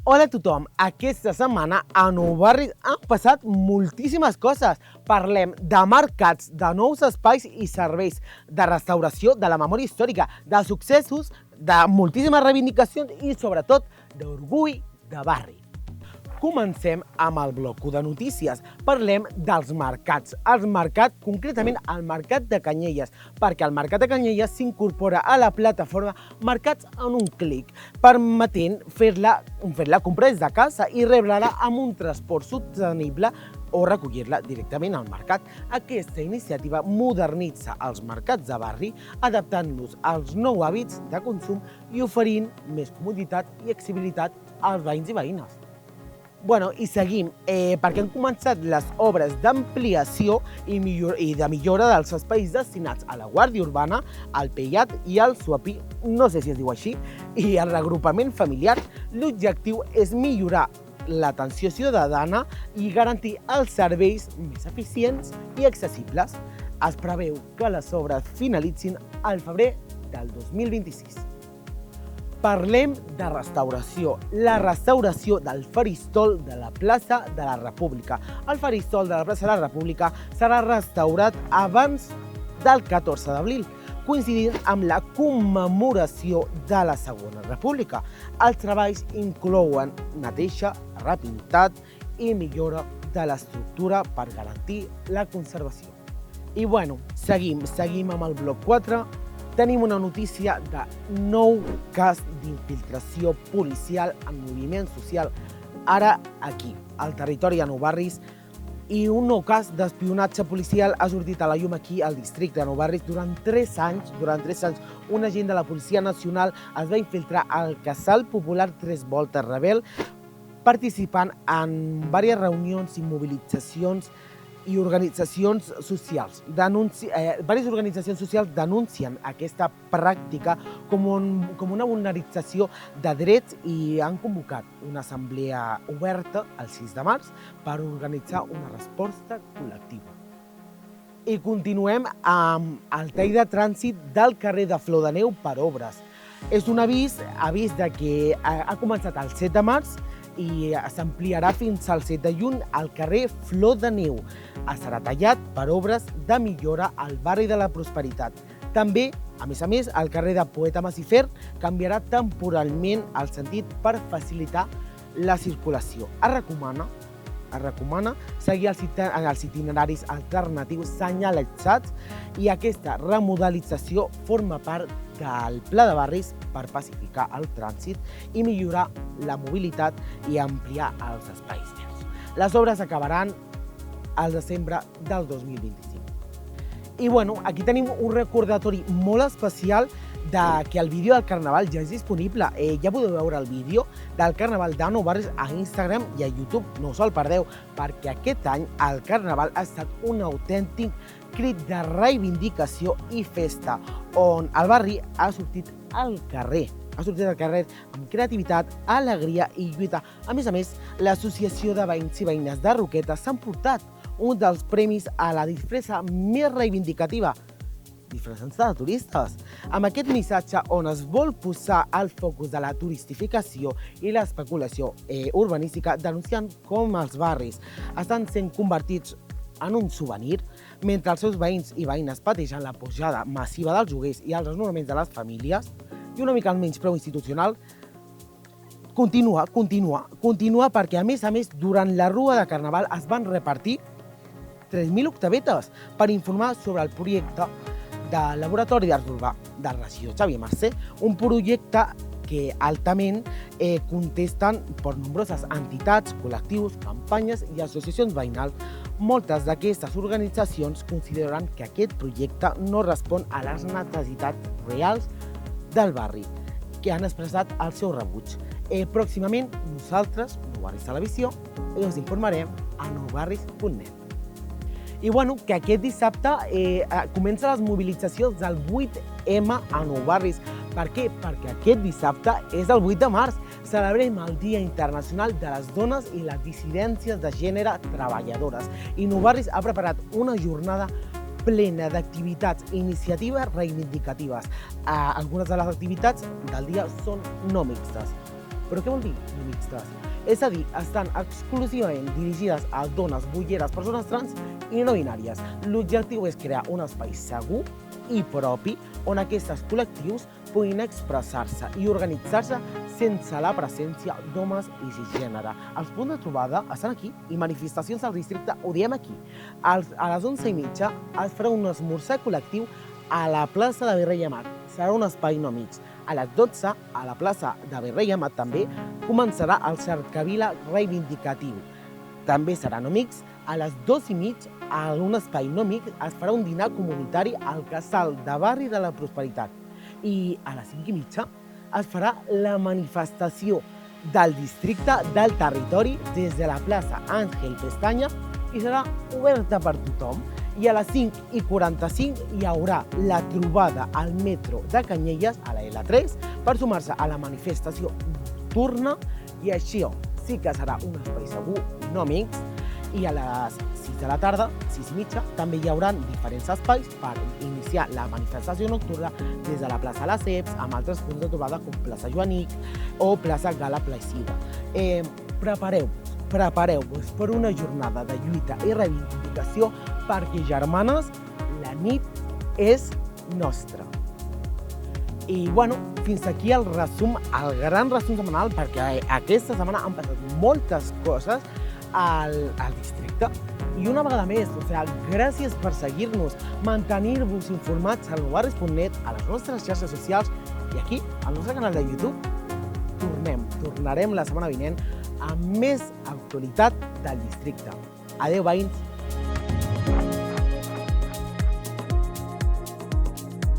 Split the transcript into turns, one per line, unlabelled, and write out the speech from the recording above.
Hola a tothom, aquesta setmana a Nou Barris han passat moltíssimes coses. Parlem de mercats, de nous espais i serveis, de restauració, de la memòria històrica, de successos, de moltíssimes reivindicacions i sobretot d'orgull de barri. Comencem amb el bloc de notícies. Parlem dels mercats. Concretament el Mercat de Canyelles, perquè el Mercat de Canyelles s'incorpora a la plataforma Mercats en un clic, permetent fer-la comprar des de casa i rebre-la amb un transport sostenible o recollir-la directament al mercat. Aquesta iniciativa modernitza els mercats de barri, adaptant-los als nous hàbits de consum i oferint més comoditat i accessibilitat als veïns i veïnes. I seguim, perquè han començat les obres d'ampliació i de millora dels espais destinats a la Guàrdia Urbana, al PEIAT i al SUAPI, no sé si es diu així, i el reagrupament familiar. L'objectiu és millorar l'atenció ciutadana i garantir els serveis més eficients i accessibles. Es preveu que les obres finalitzin al febrer del 2026. Parlem de restauració, la restauració del faristol de la plaça de la República. El faristol de la plaça de la República serà restaurat abans del 14 d'abril, coincidint amb la commemoració de la Segona República. Els treballs inclouen neteja, repintat i millora de l'estructura per garantir la conservació. I seguim amb el bloc 4. Tenim una notícia de nou cas d'infiltració policial en moviment social, ara aquí, al territori de Nou Barris, i un nou cas d'espionatge policial ha sortit a la llum aquí al districte de Nou Barris. Durant 3 anys, un agent de la Policia Nacional es va infiltrar al Casal Popular Tres Voltes Rebel, participant en diverses reunions i mobilitzacions i organitzacions socials. Diverses organitzacions socials denuncien aquesta pràctica com una vulneració de drets i han convocat una assemblea oberta el 6 de març per organitzar una resposta col·lectiva. I continuem amb el tall de trànsit del carrer de Flor de Neu per obres. És un avís de que ha començat el 7 de març i s'ampliarà fins al 7 de juny al carrer Flor de Neu. Serà tallat per obres de millora al barri de la Prosperitat. També, a més, el carrer de Poeta Masifern canviarà temporalment el sentit per facilitar la circulació. Es recomana seguir els itineraris alternatius senyalitzats i aquesta remodelització forma part del Pla de Barris per pacificar el trànsit i millorar la mobilitat i ampliar els espais verds. Les obres acabaran al desembre del 2025. I aquí tenim un recordatori molt especial de que el vídeo del Carnaval ja és disponible. Ja podeu veure el vídeo del Carnaval de Nou Barris a Instagram i a YouTube. No us el perdeu, perquè aquest any el Carnaval ha estat un autèntic crit de reivindicació i festa, on el barri ha sortit al carrer amb creativitat, alegria i lluita. A més, l'Associació de Veïns i Veïnes de Roquetes s'ha emportat un dels premis a la disfressa més reivindicativa, disfressant-se de turistes. Amb aquest missatge on es vol posar el focus de la turistificació i l'especulació urbanística, denunciant com els barris estan sent convertits en un souvenir, mentre els seus veïns i veïnes pateixen la pujada massiva dels lloguers i els desnonaments de les famílies, i una mica el menyspreu institucional, continua perquè, a més, durant la Rua de Carnaval es van repartir 3.000 octavetes per informar sobre el projecte del Laboratori d'Art Urbà del regidor Xavier Mercè, un projecte que altament contesten per nombroses entitats, col·lectius, campanyes i associacions veïnals. Moltes d'aquestes organitzacions consideren que aquest projecte no respon a les necessitats reals del barri, que han expressat el seu rebuig. Pròximament, nosaltres, Nou Barris Televisió, us informarem a noubarris.net. I que aquest dissabte comencen les mobilitzacions del 8M a Nou Barris. Per què? Perquè aquest dissabte és el 8 de març. Celebrem el Dia Internacional de les Dones i les Dissidències de Gènere Treballadores. I Nou Barris ha preparat una jornada plena d'activitats i iniciatives reivindicatives. Algunes de les activitats del dia són no mixtes. Però què vol dir no mixtes? És a dir, estan exclusivament dirigides a dones, bolleres, persones trans i no binàries. L'objectiu és crear un espai segur i propi on aquests col·lectius puguin expressar-se i organitzar-se sense la presència d'homes i cisgènere. Els punts de trobada estan aquí i manifestacions al districte ho diem aquí. A les 11:30 es farà un esmorzar col·lectiu a la plaça de Virrei Amat. Serà un espai no mixt. A les 12, a la plaça de Virrei Amat també, començarà el cercavila reivindicatiu. També serà no mixt. A les 2:30, a un espai no mixt, es farà un dinar comunitari al casal de barri de la Prosperitat. I a les 5:30 es farà la manifestació del districte del territori des de la plaça Àngel Pestanya i serà oberta per tothom. I a les 5:45 hi haurà la trobada al metro de Canyelles, a la L3, per sumar-se a la manifestació nocturna i això sí que serà un espai segur i no mixt. I a les 6 de la tarda, 6:30, també hi haurà diferents espais per iniciar la manifestació nocturna des de la plaça Lesseps, amb altres punts de trobada com plaça Joanic o plaça Gala Plaicida. Prepareu-vos per una jornada de lluita i reivindicació perquè, germanes, la nit és nostra. I, bueno, fins aquí el resum, el gran resum setmanal, perquè aquesta setmana han passat moltes coses al districte. I una vegada més, gràcies per seguir-nos, mantenir-vos informats al novarris.net, a les nostres xarxes socials i aquí, al nostre canal de YouTube. Tornarem la setmana vinent amb més actualitat del districte. Adéu, veïns!